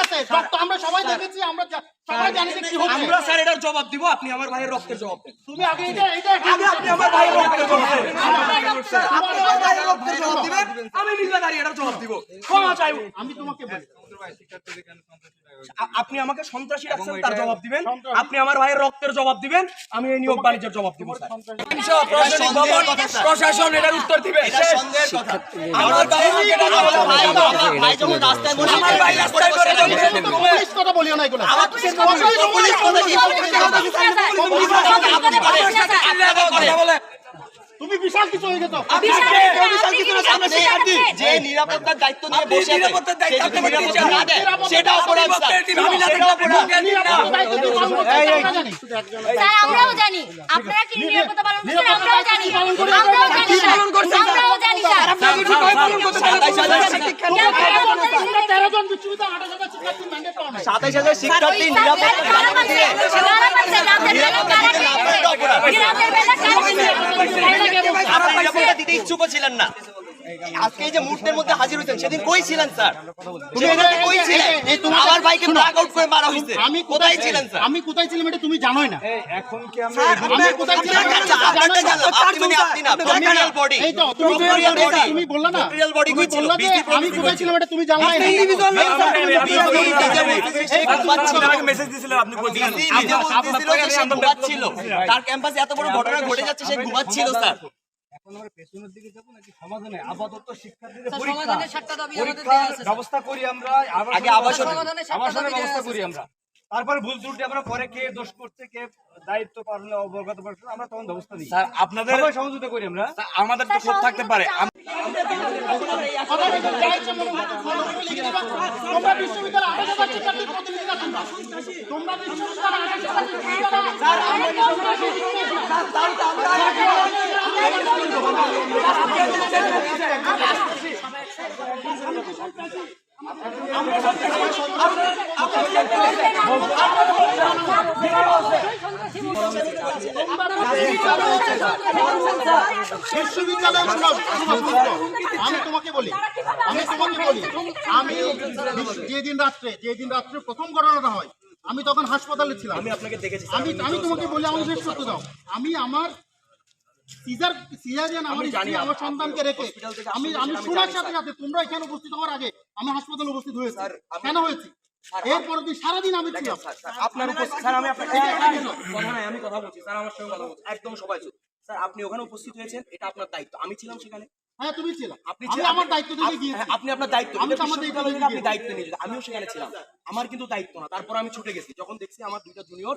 আছে, রক্ত আমরা সবাই দেখেছি, আমরা সবাই জানি যে কি হচ্ছে। আমরা স্যার এটার জবাব দিব, আপনি আমার ভাইয়ের রক্তের জবাব দেন। তুমি আগে এটা আপনি আমার ভাইয়ের রক্তের জবাব দেন। আপনি আমার ভাইয়ের রক্তের জবাব দিবেন, আমি নিজে দাঁড়িয়ে এটার জবাব দিব। ক্ষমা চাই। আমি তোমাকে বলি, আপনি আমাকে সন্ত্রাসী রাখছেন, তার জবাব দিবেন। আপনি আমার ভাইয়ের রক্তের জবাব দিবেন, আমি এই নিয়োগ বাণিজ্যের জবাব দিব। প্রশাসন এটার উত্তর দিবে। আমার ভাই যখন রাস্তায় বসে, আমার ভাই রাস্তায় বসে পুলিশ কথা বলিও না এগুলো। তুমি বিশাল কিছু হয়ে গেছো। যে নিরাপত্তার দায়িত্ব নিয়ে বসে আছে, সেটা অপরাধ স্যার। আমরাও জানি আপনারা কি নিরাপত্তা পালন করছেন, আমরাও জানি, আমরাও জানি, আমরাও জানি স্যার। 27,000 শিক্ষার্থী দিতে ইচ্ছুক ছিলেন না। আজকে এই যে মুহূর্তের মধ্যে হাজির হয়েছেন, সেদিন কই ছিলেন স্যার? কই ছিলেন? আমার ভাইকে ব্ল্যাক আউট করে মারা হয়েছে। আমি কোথায় ছিলেন স্যার? আমি কোথায় ছিলাম এটা তুমি জানোই না। এখন কি আমরা আমি কোথায় ছিলাম আপনি না ম্যাটেরিয়াল বডি, এই তো তুমি বললা না, ম্যাটেরিয়াল বডি কই ছিল? আমি কোথায় ছিলাম এটা তুমি জানো না। ইন্ডিভিজুয়াল মেসেজ দিছিলেন, আপনি বলছিলেন ঘুমাচ্ছিল। তার ক্যাম্পাসে এত বড় ঘটনা ঘটে যাচ্ছে, সে ঘুমাচ্ছিল স্যার। এখন আমরা পেছনের দিকে যাব নাকি সমাধানে? আপাতত শিক্ষার্থীদের সমাধানের 7টা দাবি আমাদের দেয়া পরীক্ষার আছে। ব্যবস্থা করি আমরা, আগে আবাসনের ব্যবস্থা করি আমরা। তারপরে ভুল ত্রুটি আমরা পরে কে দোষ করছে, কে দায়িত্ব পালনে অবগত করছে, আমরা তখন ব্যবস্থা নিই। স্যার আপনাদের সবাই সহযোগিতা করি আমরা। আমাদের তো ক্ষোভ থাকতে পারে। তোমরা বিশ্ববিদ্যালয় 28,000 শিক্ষার্থীর প্রতিনিধিরা তোমরা আমি তোমাকে বলি, আমি যেদিন রাত্রে প্রথম ঘটনাটা হয়, আমি তখন হাসপাতালে ছিলাম। আমি আপনাকে দেখেছি। আমি তোমাকে বলি, আমাকে শেষ করতে দাও। আমি আমার সিজারিয়ান আমার স্ত্রী আমার সন্তানকে রেখে আমি শোনার সাথে সাথে তোমরা এখানে উপস্থিত হওয়ার আগে আমি হাসপাতালে উপস্থিত হয়েছি। কেন হয়েছি? এরপর দিন সারাদিন আমি ছিলাম আপনার উপস্থিত। স্যার আমি আপনাকে কথা নাই, আমি কথা বলছি। স্যার আমার সঙ্গে কথা বলছি, একদম সবাই চুপ। স্যার আপনি ওখানে উপস্থিত হয়েছেন, এটা আপনার দায়িত্ব। আমি ছিলাম সেখানে। হ্যাঁ তুমি ছিল। আপনি আমার দায়িত্ব থেকে গিয়েছি। আপনি আপনার দায়িত্ব, আমি তো আমার দায়িত্ব থেকে আপনি দায়িত্ব নিয়ে, আমিও সেখানে ছিলাম। আমার কিন্তু দায়িত্ব না। তারপর আমি ছুটে গেছি, যখন দেখছি আমার দুইটা জুনিয়র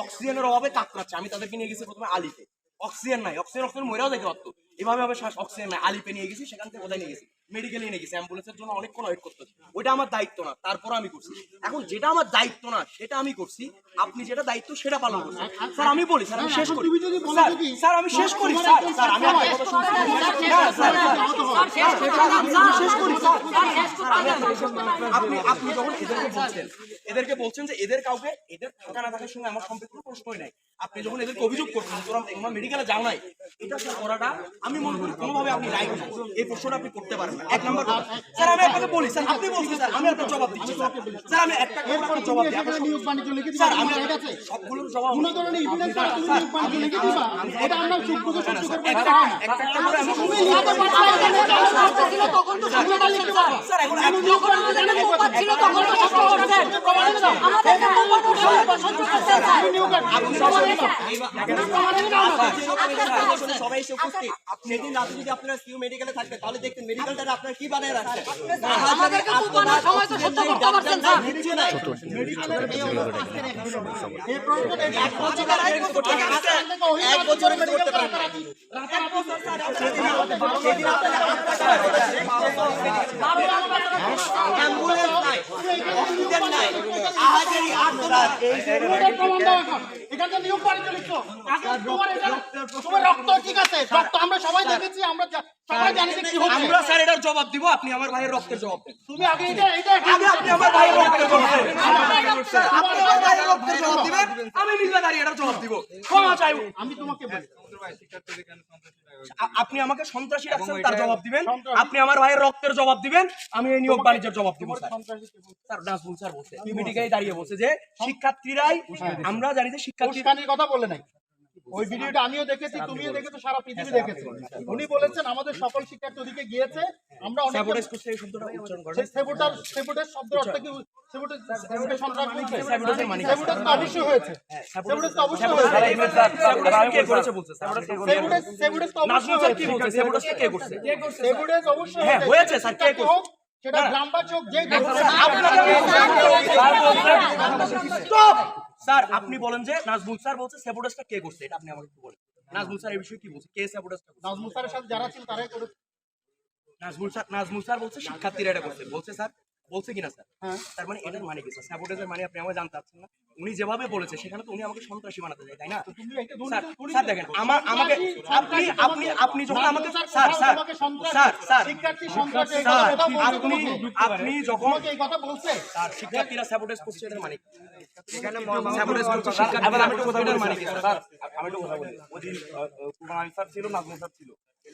অক্সিজেনের অভাবে কাতরাচ্ছে। আমি তাদেরকে নিয়ে গেছি প্রথমে আলিপে। অক্সিজেন নাই, অক্সিজেন মরেও দেখতে পারতো। এভাবে হবে অক্সিজেন নাই, আলিপে নিয়ে গেছি। সেখান থেকে কোথায় নিয়ে গেছি? মেডিকেলে নিয়ে গেছি। অ্যাম্বুলেন্সের জন্য অনেকক্ষণ ওয়েট করতে হচ্ছে। ওইটা আমার দায়িত্ব না, তারপর আমি করছি। এখন যেটা আমার দায়িত্ব না সেটা আমি করছি, আপনি যেটা দায়িত্ব সেটা পালন করছেন। স্যার আমি বলি, স্যার আমি শেষ করি। স্যার আমি শেষ করি। স্যার আমি আপনার কথা শুনছি। আপনি যখন এদেরকে বলছেন যে এদের কাউকে, এদের থাকা না থাকার সঙ্গে আমার সম্পর্ক প্রশ্নই নাই। আপনি যখন এদেরকে অভিযোগ করছেন তোমরা মেডিকেলে যাও নাই, এটা স্যার করাটা আমি মনে করি কোনোভাবে আপনি রাইট না। এই প্রশ্নটা আপনি করতে পারেন না। এক নম্বর কথা। স্যার আমি আপনাকে বলি, স্যার আপনি বলছেন, স্যার আমি আপনার জবাব দিচ্ছি। স্যার আমি একটা কথা জবাব দিই। স্যার আমি সবগুলোর জবাব কোন ধরনের এভিডেন্স ছাড়া তুমি নিয়োগ বাণিজ্য লিখে দিবা, এটা আমরা চুক্তিকে সত্য করব। একটা করে আমি তুমি লিখতে পারছো তখন তো সত্যটা লিখতে পারো। স্যার এখন যখন আমাদের নিয়োগ ছিল তখন তো সত্য করছেন, আমাদের সত্য করছেন স্যার। সবাই এসে উপস্থিত। সেদিন রাতে যদি আপনারা সিউ মেডিকেলে থাকতেন তাহলে দেখতেন মেডিকেলটা আপনারা কি বানায় রাখছেন। আমাদেরকে কুপানোর সময় তো সত্য করতে পারছেন স্যার। কিচ্ছু নাই। এই প্রশ্নটা এক বছর আগে করতে পারতেন। এক বছরের মধ্যে করতে পারেন না। অ্যাম্বুলেন্স নাই, অক্সিজেন নাই, আহাজারি আর্তনাদ। এখানে নিয়োগ বাণিজ্য লিখছো। তোমার রক্ত ঠিক আছে, রক্ত আমরা সবাই দেখেছি, আমরা সবাই জানি যে কি হচ্ছে। আমরা স্যার এটার জবাব দিব, আপনি আমার ভাইয়ের রক্তের জবাব দেন। তুমি আগে আপনি আমার ভাইয়ের রক্তের জবাব দেন। আপনি আমার ভাইয়ের রক্তের জবাব দিবেন, আমি নিজে দাঁড়িয়ে এটার জবাব দিব। ক্ষমা চাই। আমি তোমাকে বলি, আপনি আমাকে সন্ত্রাসী রাখছেন তার জবাব দিবেন, আপনি আমার ভাইয়ের রক্তের জবাব দিবেন, আমি এই নিয়োগ বাণিজ্যের জবাব দিব স্যার। স্যার নাজমুল স্যার বলছে মিটিংয়ে দাঁড়িয়ে বলছে যে শিক্ষার্থীরাই, আমরা জানি যে শিক্ষার্থী উস্কানির কথা বলে নাই। ওই ভিডিওটা আমিও দেখেছি, তুমিও দেখেছো, সারা পৃথিবী দেখেছে। উনি বলেছেন আমাদের সকল শিক্ষার্থী ওদিকে গিয়েছে, আমরা অনেক স্যাবোটেজ করছে এই শব্দটা উচ্চারণ করেন। সেবুটের শব্দের অর্থ কি? সেবুটেজ সন্ত্রাস বলছে? স্যাবোটেজের মানে কি? সেবুটেজ তো অবশ্যই হয়েছে, সেবুটেজ তো অবশ্যই স্যাবোটেজ হয়েছে, কে করেছে বলছে? স্যাবোটেজ কে করেছে? সেবুটেজ তো অবশ্যই নাজমুল স্যার কি হয়েছে, বলছে? স্যাবোটেজ কে করছে? সেবুটেজ অবশ্যই হ্যাঁ, হয়েছে স্যার, কে করছে? হোক, সেটা গ্রামবাসী হোক, যেই স্টপ! স্যার আপনি বলেন যে নাজমুল স্যার বলছে স্যাবোটেজটা কে করছে, এটা আপনি আমাকে একটু বলেন। নাজমুল স্যার এই বিষয়ে কি বলছে, কে স্যাবোটেজটা করছে? নাজমুল স্যারের সাথে যারা ছিল তারাই করেছে। নাজমুল স্যার বলছে শিক্ষার্থীরা এটা করছে, বলছে স্যার, বলছে কিনা স্যার? হ্যাঁ। তার মানে এটার মানে কি স্যার? স্যাবোটেজের মানে আপনি আমাকে জানতে চাচ্ছেন না? উনি যেভাবে বলেছে সেখানে তো উনি আমাকে সন্ত্রাসী বানাতে চায়, তাই না? তুমি একটা স্যার, দুর্নীতি- স্যার দেখেন আমাকে আপনি যখন আমাকে স্যার শিক্ষার্থী সন্ত্রাসী এই স্যার, কথা বলছে আপনি যখন তোমাকে এই কথা বলছে। স্যার শিক্ষার্থীরা স্যাবোটেজ করছে এটার মানে কি? এখানে স্যাবোটেজ করছে আবার শিক্ষার্থীরা, আমি একটু কথা এটার বলি মানে কি স্যার, স্যার? আমি একটু কথা বলি। ওই দিন কুমার স্যার ছিল, নাজমুল স্যার ছিল।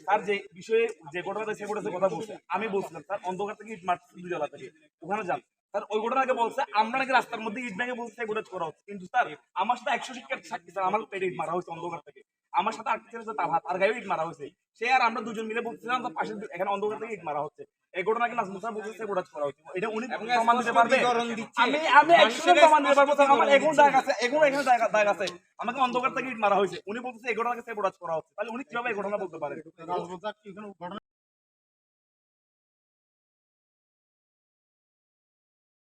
স্যার যে বিষয়ে যে ঘটনাটা সে ঘটেছে কথা বলছে, আমি বলছিলাম স্যার অন্ধকার থেকে ইট মারছে দুজলা থেকে, ওখানে যান। স্যার ওই ঘটনাকে বলছে আমরা নাকি রাস্তার মধ্যে ইট ভেঙে বলছে সেগুলো করা হচ্ছে, কিন্তু স্যার আমার সাথে 100 শিক্ষার্থী সাক্ষী স্যার, আমার পেটে ইট মারা হয়েছে অন্ধকার থেকে। আমার সাথে 8 ছেলে তার হাত আর গায়ে ইট মারা হয়েছে, সে আর আমরা দুজন মিলে বলছিলাম তার পাশে এখানে অন্ধকার থেকে ইট মারা হচ্ছে। এই ঘটনাকে নাজমুল স্যার বলছে সেগুলো করা হচ্ছে, এটা উনি প্রমাণ দিতে পারবে? আমি 100 প্রমাণ দিতে পারবো স্যার, আমার এখন দাগ আছে, এখন এখানে দাগ আছে, আমাকে অন্ধকার থেকে ইট মারা হয়েছে, উনি বলছে এই ঘটনাকে সেগুলো করা হচ্ছে, তাহলে উনি কিভাবে এই ঘটনা বলতে পারেন? নাজমুল স্যার কি কোনো ঘটনা